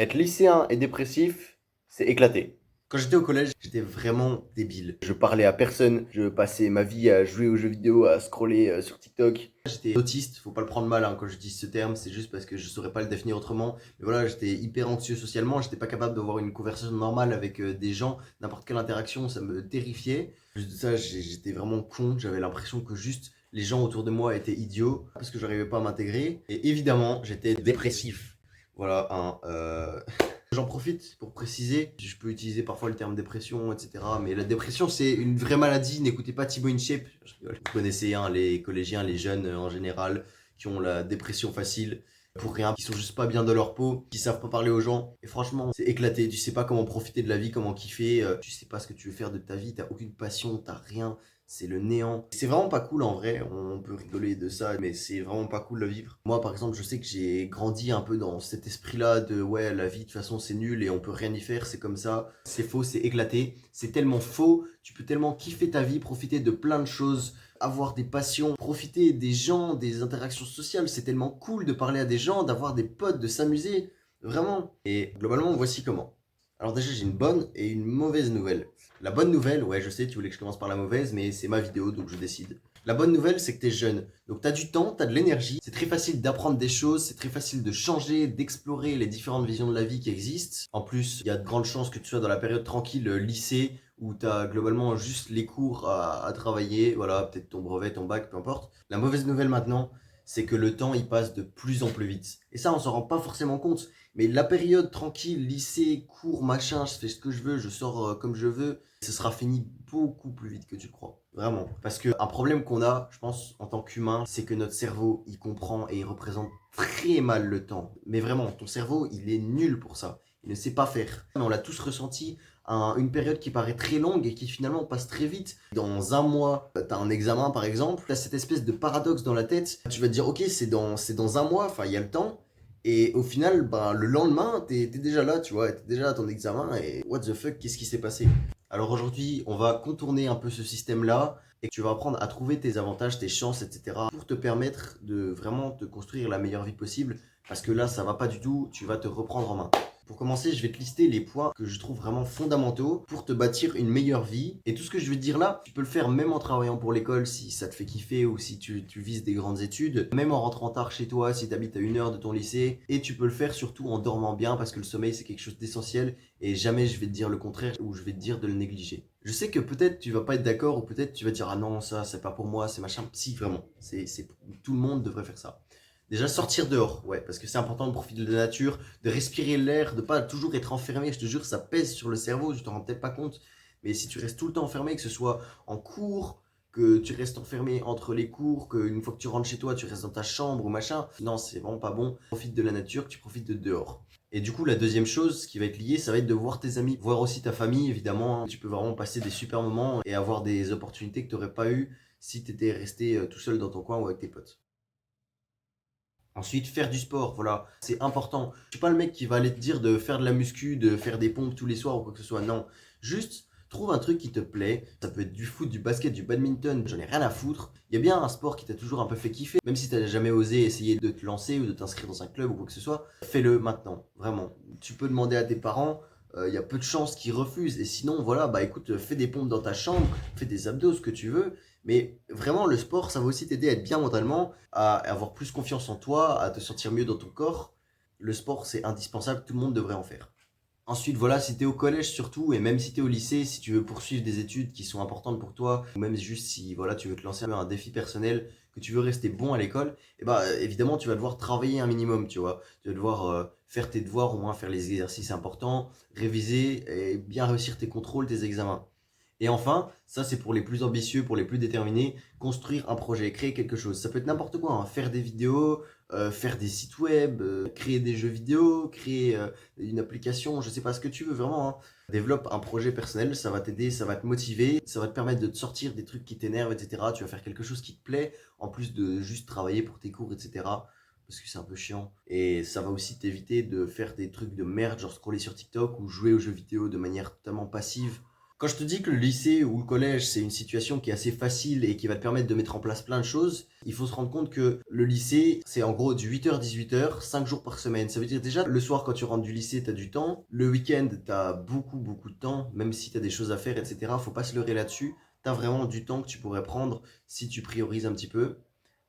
Être lycéen et dépressif, c'est éclaté. Quand j'étais au collège, j'étais vraiment débile. Je parlais à personne, je passais ma vie à jouer aux jeux vidéo, à scroller sur TikTok. J'étais autiste, faut pas le prendre mal quand j'utilise ce terme, c'est juste parce que je saurais pas le définir autrement. Mais voilà, j'étais hyper anxieux socialement, j'étais pas capable d'avoir une conversation normale avec des gens, n'importe quelle interaction, ça me terrifiait. En plus de ça, j'étais vraiment con, j'avais l'impression que juste les gens autour de moi étaient idiots parce que j'arrivais pas à m'intégrer. Et évidemment, j'étais dépressif. Voilà, J'en profite pour préciser, je peux utiliser parfois le terme dépression, etc. Mais la dépression, c'est une vraie maladie. N'écoutez pas Thibaut InShape. Je rigole. Vous connaissez les collégiens, les jeunes en général, qui ont la dépression facile pour rien, qui sont juste pas bien dans leur peau, qui savent pas parler aux gens. Et franchement, c'est éclaté. Tu sais pas comment profiter de la vie, comment kiffer. Tu sais pas ce que tu veux faire de ta vie. T'as aucune passion, t'as rien. C'est le néant. C'est vraiment pas cool en vrai, on peut rigoler de ça, mais c'est vraiment pas cool de le vivre. Moi par exemple, je sais que j'ai grandi un peu dans cet esprit-là de ouais, la vie de toute façon c'est nul et on peut rien y faire, c'est comme ça. C'est faux, c'est éclaté. C'est tellement faux, tu peux tellement kiffer ta vie, profiter de plein de choses, avoir des passions, profiter des gens, des interactions sociales. C'est tellement cool de parler à des gens, d'avoir des potes, de s'amuser. Vraiment. Et globalement, voici comment. Alors déjà, j'ai une bonne et une mauvaise nouvelle. La bonne nouvelle, ouais, je sais, tu voulais que je commence par la mauvaise, mais c'est ma vidéo, donc je décide. La bonne nouvelle, c'est que t'es jeune. Donc t'as du temps, t'as de l'énergie. C'est très facile d'apprendre des choses, c'est très facile de changer, d'explorer les différentes visions de la vie qui existent. En plus, il y a de grandes chances que tu sois dans la période tranquille lycée, où t'as globalement juste les cours à travailler, voilà, peut-être ton brevet, ton bac, peu importe. La mauvaise nouvelle maintenant, c'est que le temps, il passe de plus en plus vite. Et ça, on s'en rend pas forcément compte. Mais la période tranquille, lycée, cours, machin, je fais ce que je veux, je sors comme je veux, ce sera fini beaucoup plus vite que tu le crois. Vraiment. Parce que un problème qu'on a, je pense, en tant qu'humain, c'est que notre cerveau, il comprend et il représente très mal le temps. Mais vraiment, ton cerveau, il est nul pour ça. Il ne sait pas faire. Mais on l'a tous ressenti, une période qui paraît très longue et qui finalement passe très vite. Dans un mois, tu as un examen par exemple, tu as cette espèce de paradoxe dans la tête. Tu vas te dire, ok, c'est dans un mois, enfin il y a le temps. Et au final, bah, le lendemain, t'es déjà là, tu vois, t'es déjà à ton examen et what the fuck, qu'est-ce qui s'est passé? Alors aujourd'hui, on va contourner un peu ce système-là et tu vas apprendre à trouver tes avantages, tes chances, etc. pour te permettre de vraiment te construire la meilleure vie possible parce que là, ça va pas du tout, tu vas te reprendre en main. Pour commencer, je vais te lister les points que je trouve vraiment fondamentaux pour te bâtir une meilleure vie. Et tout ce que je vais te dire là, tu peux le faire même en travaillant pour l'école si ça te fait kiffer ou si tu vises des grandes études, même en rentrant tard chez toi si tu habites à 1 heure de ton lycée. Et tu peux le faire surtout en dormant bien parce que le sommeil c'est quelque chose d'essentiel et jamais je vais te dire le contraire ou je vais te dire de le négliger. Je sais que peut-être tu vas pas être d'accord ou peut-être tu vas dire ah non ça c'est pas pour moi, c'est machin. Si vraiment, tout le monde devrait faire ça. Déjà sortir dehors, ouais, parce que c'est important de profiter de la nature, de respirer l'air, de pas toujours être enfermé. Je te jure, ça pèse sur le cerveau, tu t'en rends peut-être pas compte. Mais si tu restes tout le temps enfermé, que ce soit en cours, que tu restes enfermé entre les cours, qu'une fois que tu rentres chez toi, tu restes dans ta chambre ou machin, non, c'est vraiment pas bon. Profite de la nature, que tu profites de dehors. Et du coup, la deuxième chose qui va être liée, ça va être de voir tes amis, voir aussi ta famille, évidemment. Tu peux vraiment passer des super moments et avoir des opportunités que tu n'aurais pas eues si tu étais resté tout seul dans ton coin ou avec tes potes. Ensuite, faire du sport, voilà, c'est important. Je suis pas le mec qui va aller te dire de faire de la muscu, de faire des pompes tous les soirs ou quoi que ce soit. Non, juste trouve un truc qui te plaît. Ça peut être du foot, du basket, du badminton, j'en ai rien à foutre. Il y a bien un sport qui t'a toujours un peu fait kiffer, même si t'as jamais osé essayer de te lancer ou de t'inscrire dans un club ou quoi que ce soit. Fais-le maintenant, vraiment. Tu peux demander à tes parents. Il y a peu de chances qu'ils refusent. Et sinon, voilà, bah écoute, fais des pompes dans ta chambre, fais des abdos, ce que tu veux. Mais vraiment, le sport, ça va aussi t'aider à être bien mentalement, à avoir plus confiance en toi, à te sentir mieux dans ton corps. Le sport, c'est indispensable, tout le monde devrait en faire. Ensuite, voilà, si tu es au collège surtout, et même si tu es au lycée, si tu veux poursuivre des études qui sont importantes pour toi, ou même juste si voilà, tu veux te lancer un défi personnel, que tu veux rester bon à l'école, et bah évidemment, tu vas devoir travailler un minimum, tu vois. Tu vas devoir faire tes devoirs, au moins faire les exercices importants, réviser et bien réussir tes contrôles, tes examens. Et enfin, ça c'est pour les plus ambitieux, pour les plus déterminés, construire un projet, créer quelque chose. Ça peut être n'importe quoi, hein. Faire des vidéos, faire des sites web, créer des jeux vidéo, créer une application, je sais pas ce que tu veux vraiment, hein. Développe un projet personnel, ça va t'aider, ça va te motiver, ça va te permettre de te sortir des trucs qui t'énervent, etc. Tu vas faire quelque chose qui te plaît, en plus de juste travailler pour tes cours, etc. Parce que c'est un peu chiant. Et ça va aussi t'éviter de faire des trucs de merde, genre scroller sur TikTok ou jouer aux jeux vidéo de manière totalement passive Quand je te dis que le lycée ou le collège, c'est une situation qui est assez facile et qui va te permettre de mettre en place plein de choses, il faut se rendre compte que le lycée, c'est en gros du 8h-18h, 5 jours par semaine. Ça veut dire déjà, le soir quand tu rentres du lycée, tu as du temps. Le week-end, tu as beaucoup de temps, même si tu as des choses à faire, etc. Faut pas se leurrer là-dessus. Tu as vraiment du temps que tu pourrais prendre si tu priorises un petit peu.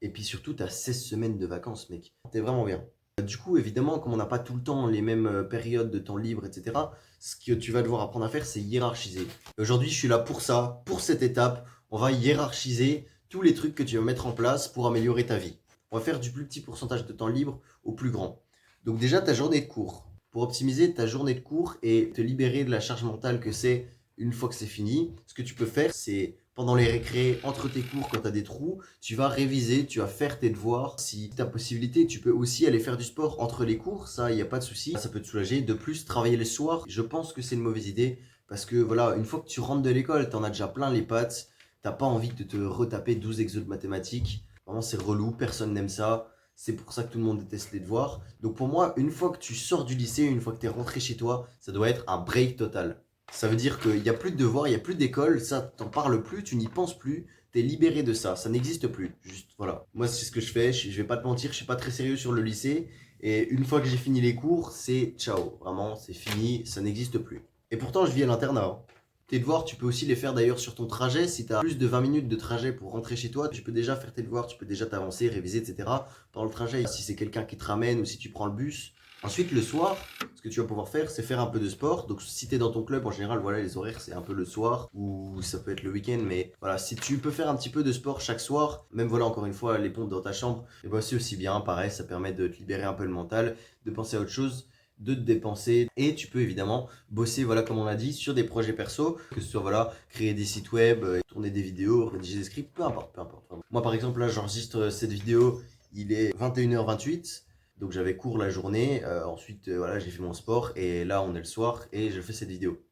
Et puis surtout, tu as 16 semaines de vacances, mec. T'es vraiment bien. Du coup, évidemment, comme on n'a pas tout le temps les mêmes périodes de temps libre, etc., ce que tu vas devoir apprendre à faire, c'est hiérarchiser. Aujourd'hui, je suis là pour ça, pour cette étape. On va hiérarchiser tous les trucs que tu vas mettre en place pour améliorer ta vie. On va faire du plus petit pourcentage de temps libre au plus grand. Donc déjà, ta journée de cours. Pour optimiser ta journée de cours et te libérer de la charge mentale que c'est une fois que c'est fini, ce que tu peux faire, c'est pendant les récrés, entre tes cours, quand tu as des trous, tu vas réviser, tu vas faire tes devoirs. Si tu as possibilité, tu peux aussi aller faire du sport entre les cours, ça, il n'y a pas de souci. Ça peut te soulager. De plus, travailler le soir, je pense que c'est une mauvaise idée. Parce que voilà, une fois que tu rentres de l'école, tu en as déjà plein les pattes. T'as pas envie de te retaper 12 exos de mathématiques. Vraiment, c'est relou, personne n'aime ça. C'est pour ça que tout le monde déteste les devoirs. Donc pour moi, une fois que tu sors du lycée, une fois que tu es rentré chez toi, ça doit être un break total. Ça veut dire qu'il n'y a plus de devoirs, il n'y a plus d'école, ça t'en parles plus, tu n'y penses plus, t'es libéré de ça n'existe plus. Juste voilà. Moi c'est ce que je fais, je vais pas te mentir, je suis pas très sérieux sur le lycée. Et une fois que j'ai fini les cours, c'est ciao. Vraiment, c'est fini, ça n'existe plus. Et pourtant je vis à l'internat, hein. Tes devoirs, tu peux aussi les faire d'ailleurs sur ton trajet. Si tu as plus de 20 minutes de trajet pour rentrer chez toi, tu peux déjà faire tes devoirs, tu peux déjà t'avancer, réviser, etc. pendant le trajet. Si c'est quelqu'un qui te ramène ou si tu prends le bus. Ensuite, le soir, ce que tu vas pouvoir faire, c'est faire un peu de sport. Donc, si tu es dans ton club, en général, voilà, les horaires, c'est un peu le soir ou ça peut être le week-end. Mais voilà, si tu peux faire un petit peu de sport chaque soir, même voilà, encore une fois, les pompes dans ta chambre, et ben, c'est aussi bien. Pareil, ça permet de te libérer un peu le mental, de penser à autre chose, de te dépenser. Et tu peux évidemment bosser, voilà, comme on l'a dit, sur des projets perso, que ce soit, voilà, créer des sites web, tourner des vidéos, rédiger des scripts, peu importe, peu importe. Moi, par exemple, là, j'enregistre cette vidéo, il est 21h28. Donc j'avais cours la journée, ensuite voilà, j'ai fait mon sport et là on est le soir et je fais cette vidéo.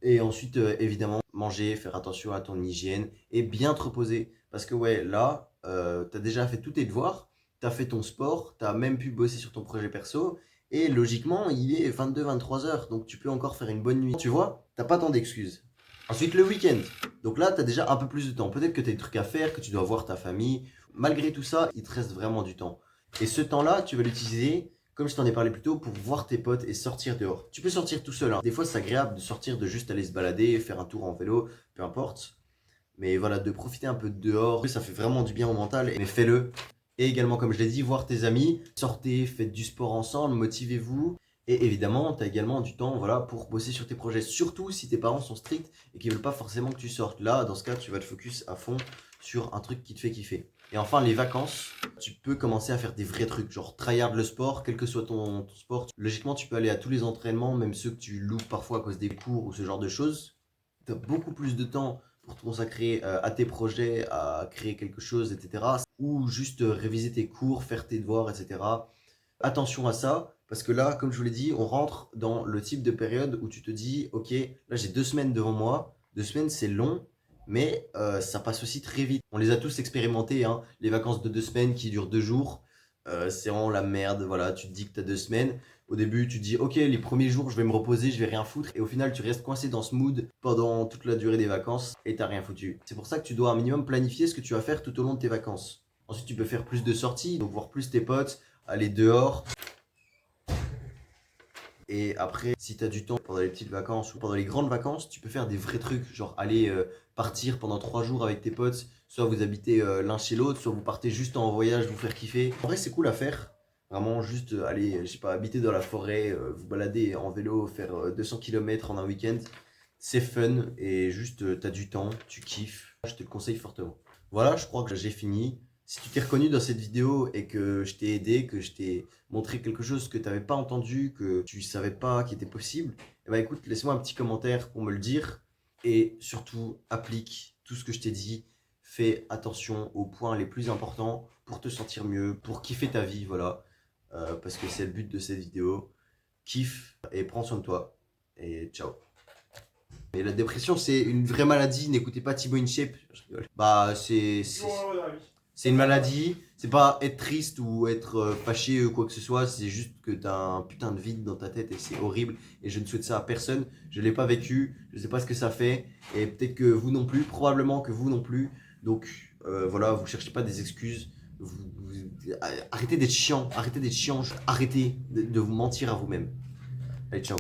Et ensuite évidemment manger, faire attention à ton hygiène et bien te reposer. Parce que ouais, là, t'as déjà fait tous tes devoirs, t'as fait ton sport, t'as même pu bosser sur ton projet perso et logiquement il est 22-23 heures donc tu peux encore faire une bonne nuit. Tu vois, t'as pas tant d'excuses. Ensuite le week-end. Donc là, t'as déjà un peu plus de temps. Peut-être que t'as des trucs à faire, que tu dois voir ta famille. Malgré tout ça, il te reste vraiment du temps. Et ce temps-là, tu vas l'utiliser, comme je t'en ai parlé plus tôt, pour voir tes potes et sortir dehors. Tu peux sortir tout seul, hein. Des fois, c'est agréable de sortir, de juste aller se balader, faire un tour en vélo, peu importe. Mais voilà, de profiter un peu de dehors, ça fait vraiment du bien au mental, mais fais-le. Et également, comme je l'ai dit, voir tes amis, sortez, faites du sport ensemble, motivez-vous. Et évidemment, tu as également du temps voilà, pour bosser sur tes projets, surtout si tes parents sont stricts et qu'ils veulent pas forcément que tu sortes. Là, dans ce cas, tu vas te focus à fond sur un truc qui te fait kiffer. Et enfin, les vacances, tu peux commencer à faire des vrais trucs, genre tryhard le sport, quel que soit ton sport. Logiquement, tu peux aller à tous les entraînements, même ceux que tu loupes parfois à cause des cours ou ce genre de choses. Tu as beaucoup plus de temps pour te consacrer à tes projets, à créer quelque chose, etc. Ou juste réviser tes cours, faire tes devoirs, etc. Attention à ça, parce que là, comme je vous l'ai dit, on rentre dans le type de période où tu te dis, ok, là j'ai 2 semaines devant moi, 2 semaines c'est long, mais ça passe aussi très vite. On les a tous expérimentés, hein, les vacances de 2 semaines qui durent 2 jours, c'est vraiment la merde, voilà, tu te dis que tu as 2 semaines. Au début, tu te dis, ok, les premiers jours, je vais me reposer, je vais rien foutre. Et au final, tu restes coincé dans ce mood pendant toute la durée des vacances et t'as rien foutu. C'est pour ça que tu dois un minimum planifier ce que tu vas faire tout au long de tes vacances. Ensuite, tu peux faire plus de sorties, donc voir plus tes potes, aller dehors. Et après, si tu as du temps pendant les petites vacances ou pendant les grandes vacances, tu peux faire des vrais trucs, genre aller partir pendant 3 jours avec tes potes, soit vous habitez l'un chez l'autre, soit vous partez juste en voyage, vous faire kiffer. En vrai, c'est cool à faire. Vraiment, juste aller, je sais pas, habiter dans la forêt, vous balader en vélo, faire 200 km en un week-end. C'est fun et juste t'as du temps, tu kiffes. Je te le conseille fortement. Voilà, je crois que j'ai fini. Si tu t'es reconnu dans cette vidéo et que je t'ai aidé, que je t'ai montré quelque chose que tu n'avais pas entendu, que tu savais pas qui était possible, eh ben écoute, laisse-moi un petit commentaire pour me le dire. Et surtout, applique tout ce que je t'ai dit. Fais attention aux points les plus importants pour te sentir mieux, pour kiffer ta vie, voilà. Parce que c'est le but de cette vidéo. Kiffe et prends soin de toi. Et ciao. Et la dépression, c'est une vraie maladie. N'écoutez pas Thibaut InShape. Je rigole. Bah, c'est. C'est une maladie, c'est pas être triste ou être fâché ou quoi que ce soit, c'est juste que t'as un putain de vide dans ta tête et c'est horrible et je ne souhaite ça à personne. Je l'ai pas vécu, je sais pas ce que ça fait et peut-être que vous non plus, probablement que vous non plus. Donc voilà, vous cherchez pas des excuses. Arrêtez d'être chiant, arrêtez d'être chiant, arrêtez de vous mentir à vous-même. Allez, ciao.